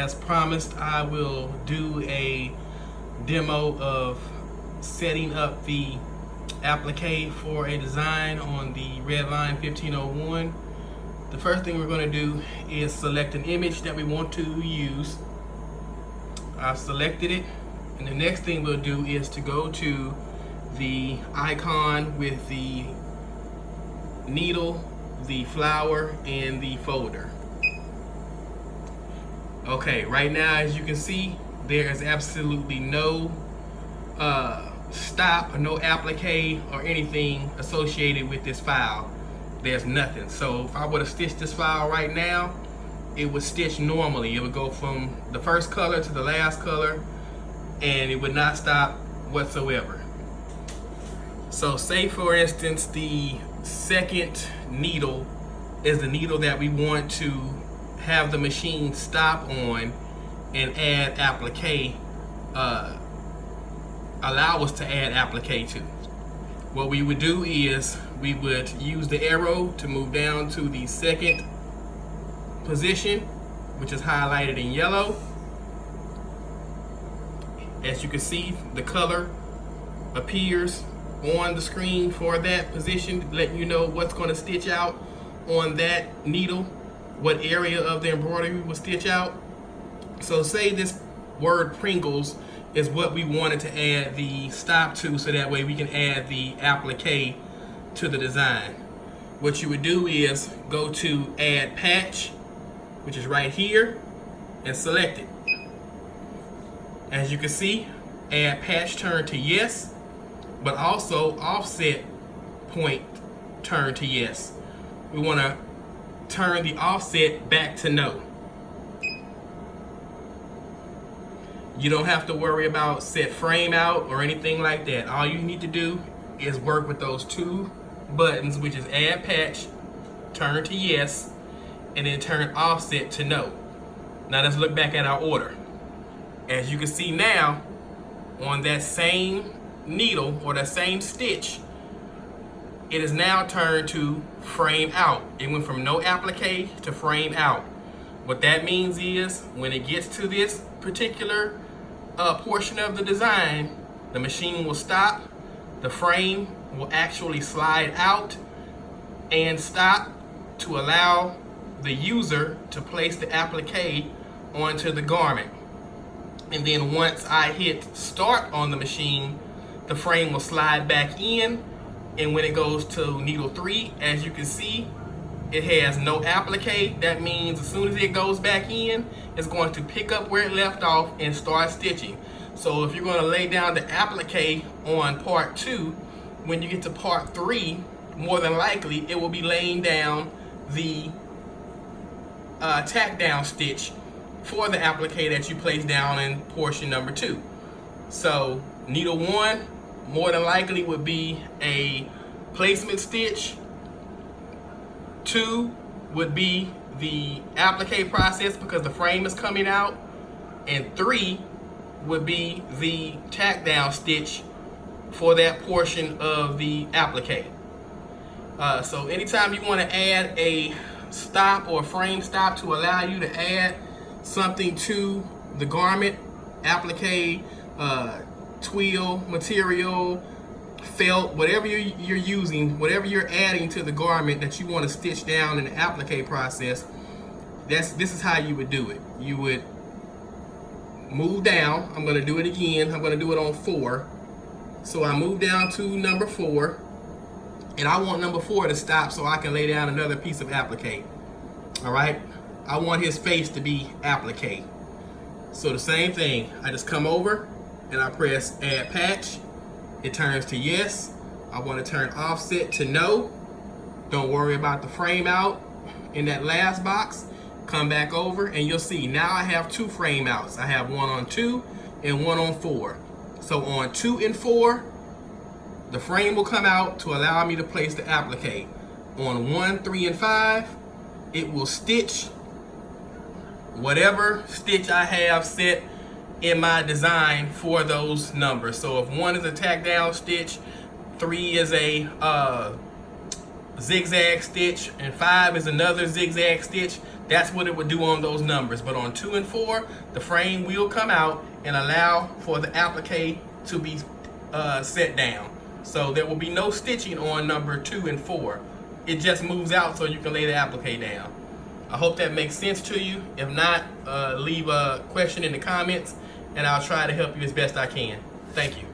as promised, I will do a demo of setting up the applique for a design on the Redline 1501. The first thing we're going to do is select an image that we want to use. I've selected it, and the next thing we'll do is to go to the icon with the needle, the flower, and the folder. Okay, right now, as you can see, there is absolutely no stop or no applique or anything associated with this file. There's nothing. So if I were to stitch this file right now, it would stitch normally. It would go from the first color to the last color, and it would not stop whatsoever. So say for instance the second needle is the needle that we want to have the machine stop on and add applique, allow us to add applique to. What we would do is we would use the arrow to move down to the second position, which is highlighted in yellow. As you can see, the color appears on the screen for that position, letting you know what's going to stitch out on that needle, what area of the embroidery will stitch out. So say this word Pringles is what we wanted to add the stop to, so that way we can add the applique to the design. What you would do is go to add patch, which is right here, and select it. As you can see, add patch turned to yes, but also offset point turned to yes. We want to turn the offset back to no. You don't have to worry about set frame out or anything like that. All you need to do is work with those two buttons, which is add patch, turn to yes, and then turn offset to no. Now let's look back at our order. As you can see now, on that same needle or that same stitch, it is now turned to frame out. It went from no applique to frame out. What that means is when it gets to this particular portion of the design, the machine will stop, the frame will actually slide out and stop to allow the user to place the applique onto the garment. And then once I hit start on the machine, the frame will slide back in, and when it goes to needle 3, as you can see, it has no applique. That means as soon as it goes back in, it's going to pick up where it left off and start stitching. So if you're going to lay down the applique on part 2, when you get to part 3, more than likely it will be laying down the tack down stitch for the applique that you place down in portion number 2. So needle 1 more than likely would be a placement stitch. 2 would be the applique process because the frame is coming out, and 3 would be the tack down stitch for that portion of the applique. So anytime you want to add a stop or frame stop to allow you to add something to the garment, applique, twill material, felt, whatever you're using, whatever you're adding to the garment that you want to stitch down in the applique process, this is how you would do it. You would move down. I'm going to do it again. I'm going to do it on 4. So I move down to number 4, and I want number 4 to stop so I can lay down another piece of applique. All right, I want his face to be applique. So the same thing, I just come over and I press add patch. It turns to yes. I want to turn offset to no. Don't worry about the frame out in that last box. Come back over and you'll see now I have 2 frame outs. I have one on 2 and one on 4. So on 2 and 4, the frame will come out to allow me to place the applique. On 1, 3, and 5, it will stitch whatever stitch I have set in my design for those numbers. So if 1 is a tack down stitch, 3 is a zigzag stitch, and 5 is another zigzag stitch. That's what it would do on those numbers. But on 2 and 4, the frame will come out and allow for the applique to be set down. So there will be no stitching on number 2 and 4. It just moves out so you can lay the applique down. I hope that makes sense to you. If not, leave a question in the comments and I'll try to help you as best I can. Thank you.